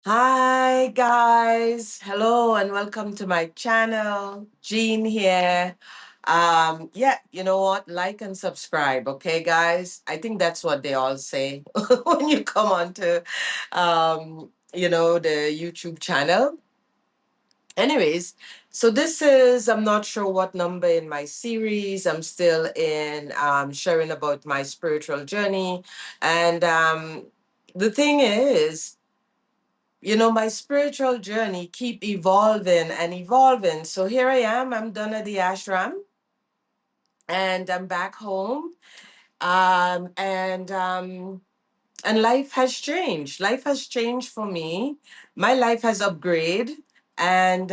Hi, guys. Hello, and welcome to my channel. Jean here. Yeah, you know what? Like and subscribe, okay, guys? I think that's what they all say when you come onto, the YouTube channel. Anyways, so this is, I'm not sure what number in my series. I'm still in sharing about my spiritual journey. And the thing is, my spiritual journey keep evolving and evolving. So here I am. I'm done at the ashram, and I'm back home. And life has changed. Life has changed for me. My life has upgraded. And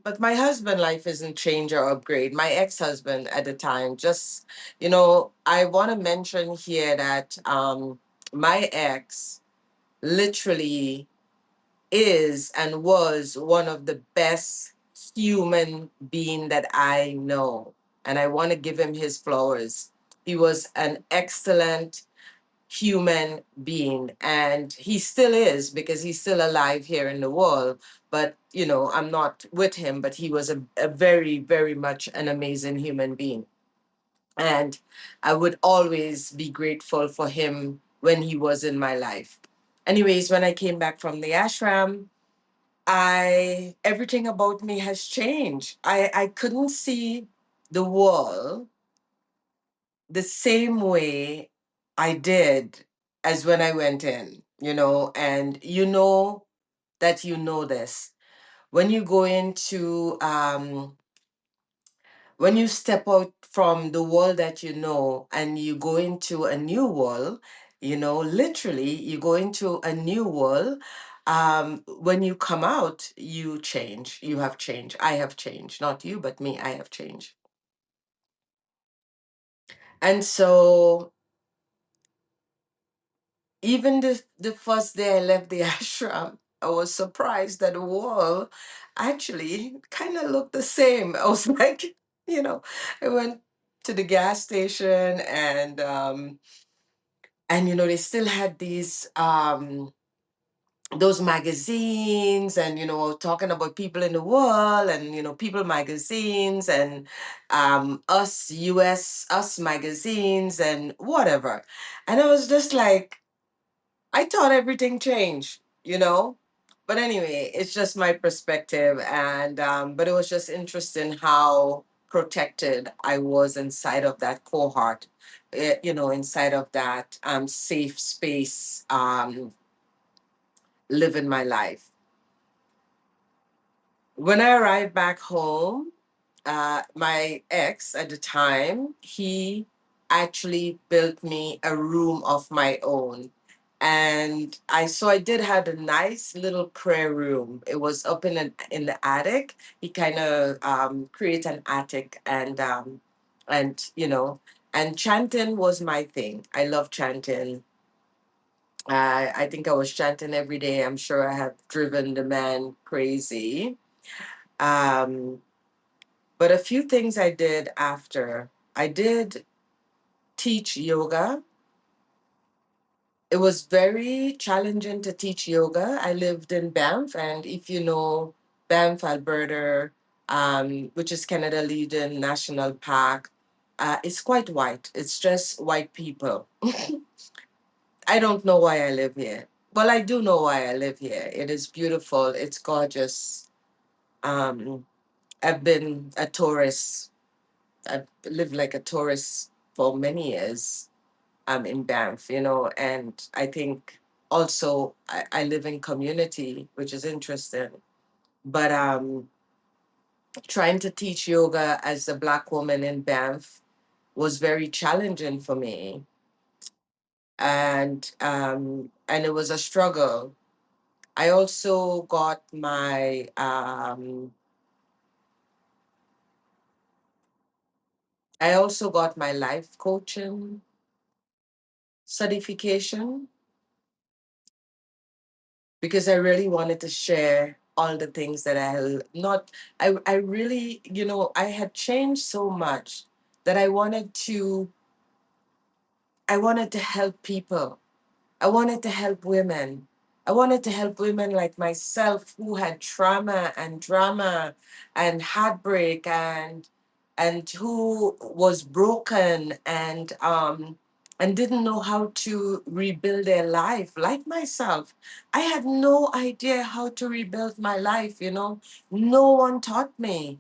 but my husband life isn't change or upgrade. My ex-husband at the time. Just, I want to mention here that my ex literally is and was one of the best human being that I know. And I want to give him his flowers. He was an excellent human being, and he still is, because he's still alive here in the world. But I'm not with him, but he was a very, very much an amazing human being. And I would always be grateful for him when he was in my life. Anyways, when I came back from the ashram, I everything about me has changed. I couldn't see the world the same way I did as when I went in, and that this. When you go into when you step out from the world that you know and you go into a new world, literally you go into a new world. When you come out, you change. You have changed. I have changed. Not you, but me. I have changed. And so even the first day I left the ashram, I was surprised that the world actually kind of looked the same. I was like, you know, I went to the gas station, and they still had those magazines, and talking about people in the world, and people magazines, and us magazines and whatever. And I was just like, I thought everything changed. But anyway, it's just my perspective, and but it was just interesting how protected I was inside of that cohort, inside of that safe space, living my life. When I arrived back home, my ex at the time, he actually built me a room of my own. And I did have a nice little prayer room. It was up in the attic. He kind of created an attic, and and chanting was my thing. I love chanting. I think I was chanting every day. I'm sure I have driven the man crazy. Um, but a few things I did after. I did teach yoga. It was very challenging to teach yoga. I lived in Banff, and if you know Banff, Alberta, which is Canada Leiden National Park, it's quite white. It's just white people. I don't know why I live here. Well, I do know why I live here. It is beautiful. It's gorgeous. Um, I've been a tourist. I've lived like a tourist for many years in Banff, and I think also I live in community, which is interesting. But trying to teach yoga as a Black woman in Banff was very challenging for me. And it was a struggle. I also got my life coaching certification, because I really wanted to share all the things that I really, I had changed so much that I wanted to help people. I wanted to help women. I wanted to help women like myself who had trauma and drama and heartbreak and who was broken and didn't know how to rebuild their life like myself. I had no idea how to rebuild my life, you know. No one taught me.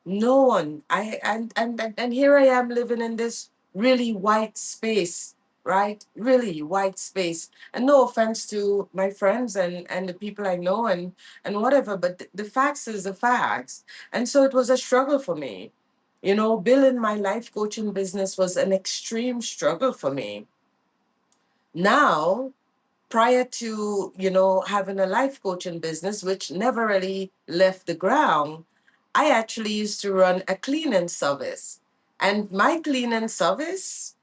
No one. And here I am living in this really white space, right? Really white space. And no offense to my friends and the people I know and whatever, but the facts is the facts. And so it was a struggle for me. You know, building my life coaching business was an extreme struggle for me. Now, prior to, you know, having a life coaching business, which never really left the ground, I actually used to run a cleaning service. And my cleaning service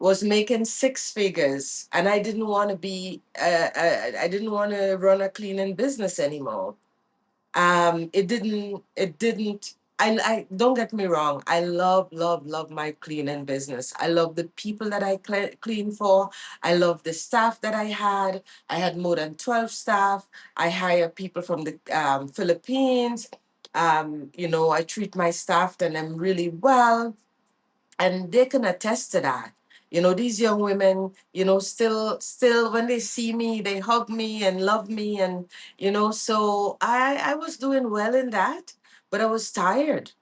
was making six figures. And I didn't want to I didn't want to run a cleaning business anymore. It didn't I don't get me wrong, I love my cleaning business. I love the people that I clean for. I love the staff that I had more than 12 staff. I hire people from the Philippines. You know, I treat my staff and them really well, and they can attest to that. You know, these young women, you know, still when they see me, they hug me and love me. And you know, so I was doing well in that, but I was tired.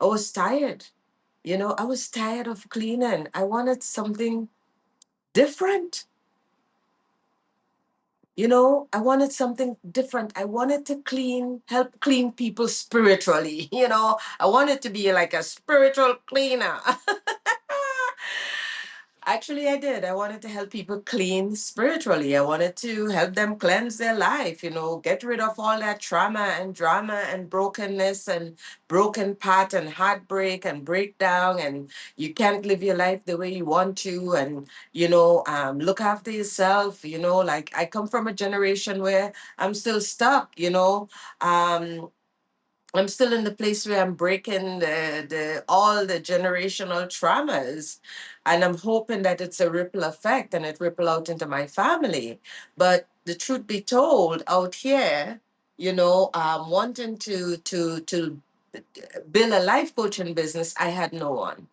I was tired. You know, I was tired of cleaning. I wanted something different. You know, I wanted something different. I wanted to help clean people spiritually. You know, I wanted to be like a spiritual cleaner. Actually, I did. I wanted to help people clean spiritually. I wanted to help them cleanse their life, you know, get rid of all that trauma and drama and brokenness and broken part and heartbreak and breakdown. And you can't live your life the way you want to. And, you know, look after yourself. You know, like I come from a generation where I'm still stuck, you know. Um, I'm still in the place where I'm breaking the all the generational traumas, and I'm hoping that it's a ripple effect and it ripple out into my family. But the truth be told, out here, you know, wanting to build a life coaching business, I had no one.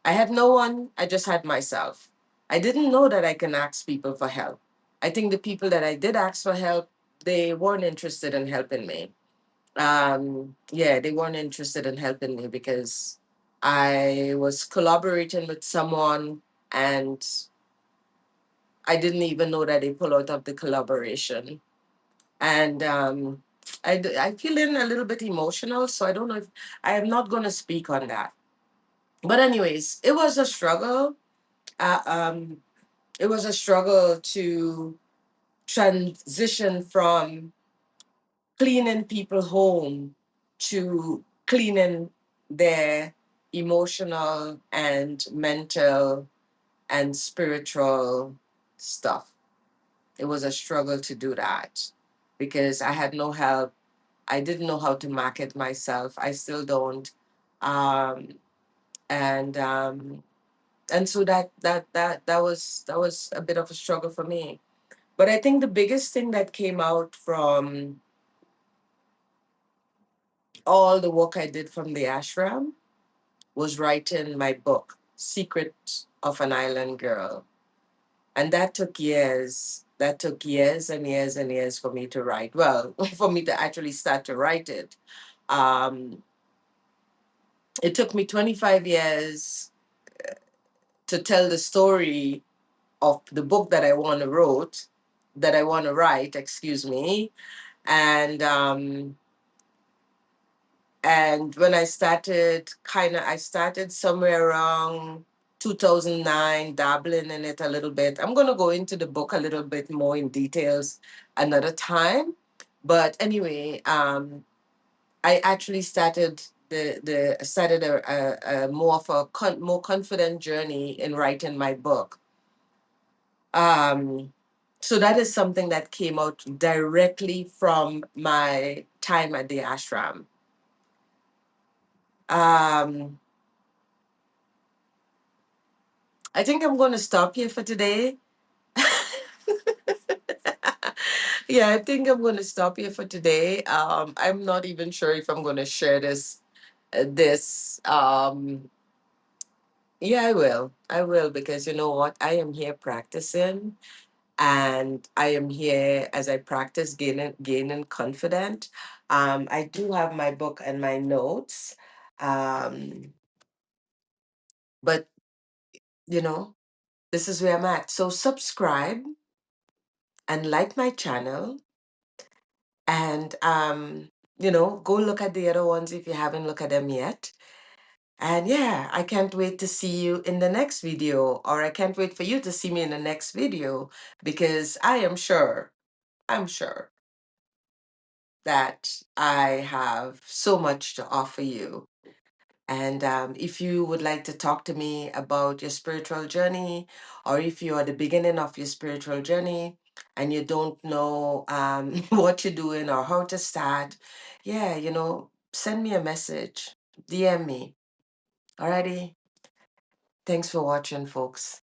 I had no one. I just had myself. I didn't know that I can ask people for help. I think the people that I did ask for help, they weren't interested in helping me. Yeah, they weren't interested in helping me because I was collaborating with someone and I didn't even know that they pull out of the collaboration. And I feeling a little bit emotional, so I don't know if I am not going to speak on that. But anyways, it was a struggle. Uh, um, it was a struggle to transition from cleaning people home to cleaning their emotional and mental and spiritual stuff. It was a struggle to do that because I had no help. I didn't know how to market myself. I still don't. Um, and so that was a bit of a struggle for me. But I think the biggest thing that came out from all the work I did from the ashram was writing my book, Secret of an Island Girl. And that took years. That took years and years and years for me to write. Well, for me to actually start to write it. Um, it took me 25 years to tell the story of the book that I want to write, excuse me. And when I started, I started somewhere around 2009, dabbling in it a little bit. I'm going to go into the book a little bit more in details another time. But anyway, I actually started started a more of a more confident journey in writing my book. Um, so that is something that came out directly from my time at the ashram. Um, I think I'm going to stop here for today. Yeah, I think I'm going to stop here for today. I'm not even sure if I'm going to share this. Yeah, I will. I will, because you know what? I am here practicing, and I am here as I practice gaining confident. I do have my book and my notes, um, but you know, this is where I'm at. So subscribe and like my channel, and go look at the other ones if you haven't looked at them yet. And yeah, I can't wait to see you in the next video, or I can't wait for you to see me in the next video, because I'm sure that I have so much to offer you. And if you would like to talk to me about your spiritual journey, or if you're at the beginning of your spiritual journey and you don't know what you're doing or how to start, yeah, send me a message, DM me. Alrighty. Thanks for watching, folks.